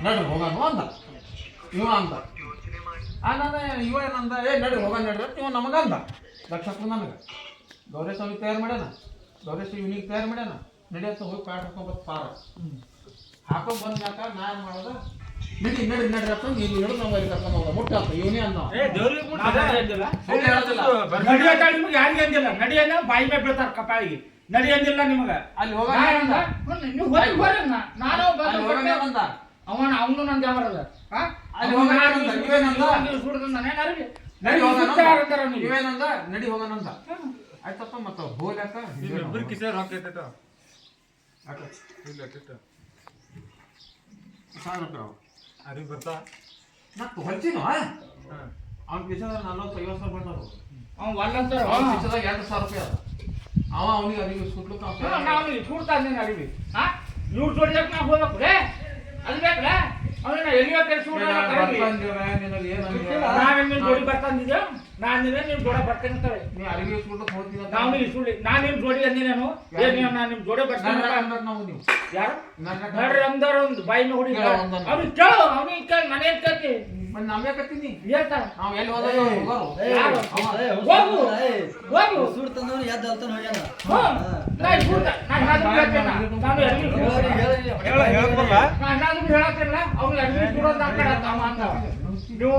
ನಡ್ರಿ ಹೋಗೋಣ ಅಂದ ಇವ ಅಂದ ನಾನು ಇವ ಏನಂದ ನಡ್ರಿ ಹೋಗೋಣ ನಡ್ರಿ ಇವ ನಮಗಂದ ಲಕ್ಷಕ್ಕೂ ನನಗೆ ಗೌರೇಶ್ ತಯಾರು ಮಾಡ್ಯಾನ ಗೌರೇಶ್ ಇವನಿಗೆ ತಯಾರು ಮಾಡ್ಯಾನ ನಡೆಯತ್ತ ಹೋಗಿ ಪ್ಯಾಟ್ ಹಾಕೊಂಬತ್ತು ಪಾರ ಹಾಕೊಂಡ್ ಬಂದ್ಮ್ಯಾಕ ನಾ ಏನು ಮಾಡೋದ ನಡಿ ನಡ್ರಿ ನಡ್ರಿ ಅಂತ ಇಲ್ಲಿ ಹಿಡಿದು ನಾವು ಅಲ್ಲಿ ಕರ್ಕೊಂಡು ಹೋದ ಮುಟ್ಟ ಅಂತ ಇವನೇ ಅಂದ ಯಾರಿಗೆ ಅಂದಿಲ್ಲ ನಡಿ ಅಂದ ಬಾಯಿ ಮೇಲೆ ಬೀಳ್ತಾರ ಕಪಾಳಿಗೆ ನಡಿ ಅಂದಿಲ್ಲ ನಿಮಗ ಅಲ್ಲಿ ಹೋಗ ಅವನು ನಂದು ಯಾವರದ ಇವೇನಂದ ನಡಿ ಹೋಗೋಣಂದ ಆಯ್ತಪ್ಪ ಮತ್ತ ಹೋಗ್ಯಾಕ ಅರಿ ಬರ್ತಾ ನಕ್ಕು ಹೊಲ್ಚಿನ ಅವ್ನ ಕಿಸದ 40-50 ಸಾವಿರ ಬಂದವರು ಅವ್ನು ಒಲ್ಲಂತಾರ ಕಿಸದಾಗ 2,000 ರೂಪಾಯಿ ಅದ ಅವ ಅವನಿಗೆ ಅರಿವಿ ಸುಟ್ಲಕ್ಕ ಅವನಿಗೆ ಸುಡ್ತಾ ಇದ್ದೇನೆ ಅರಿವಿ ಇವ್ರು ಜೋಡಿಸಕ್ ನಾವು ಹೋಗ್ಬೇಕು ರೇ ಅದು ಬೇಕಲ್ಲ ಅವನ ಎಲ್ಲಿಯೋ ಕೆಲಸ ನಾವೇನು ಜೋಡಿ ಬರ್ತಾಂದಿದ್ದೆ ನಾನು ನಿಮ್ ಜೋಡ ಬರ್ತೇನೆ ಅಂತಾರೆ ನೀ ಅರಿವಿ ಸುಟ್ಲಕ್ಕೆ ಹೋಗ್ತೀನಿ ನಾವು ಸುಳ್ಳಿ ನಾನು ನಿಮ್ ಜೋಡಿ ಅಂದಿನೇನು ನಾನು ನಿಮ್ ಜೋಡಿ ಬರ್ತೇನೆ ನಾವು ನೀವು ಯಾರು ನೋಡ್ರಿ ಅಂದಾರ ಒಂದು ಬಾಯಿನ ಹುಡಿ ಅವ್ನಿಗೆ ಕೇಳು ಅವನಿಗೆ ಕೇಳಿ ನಾನೇನ್ ಕೇಳ್ತಿ ನಮ್ಗೆ ಕತ್ತೀನಿ ಹೇಳ್ತಾರ ನಾವು ಎಲ್ಲಿ ಹೋದಾಗ ಹೋಗು ಹೋಗು ಸುಡ್ ತಂದವನು ಎದ್ದು ಅಲ್ತಾನ ಹೋಗ್ಯಾನ ನಾನು ಹೇಳತ್ತೇನಲ್ಲ ಅವ್ನಿಗೆ ಅರ್ವಿ ಸುಡೋದು ನೀವು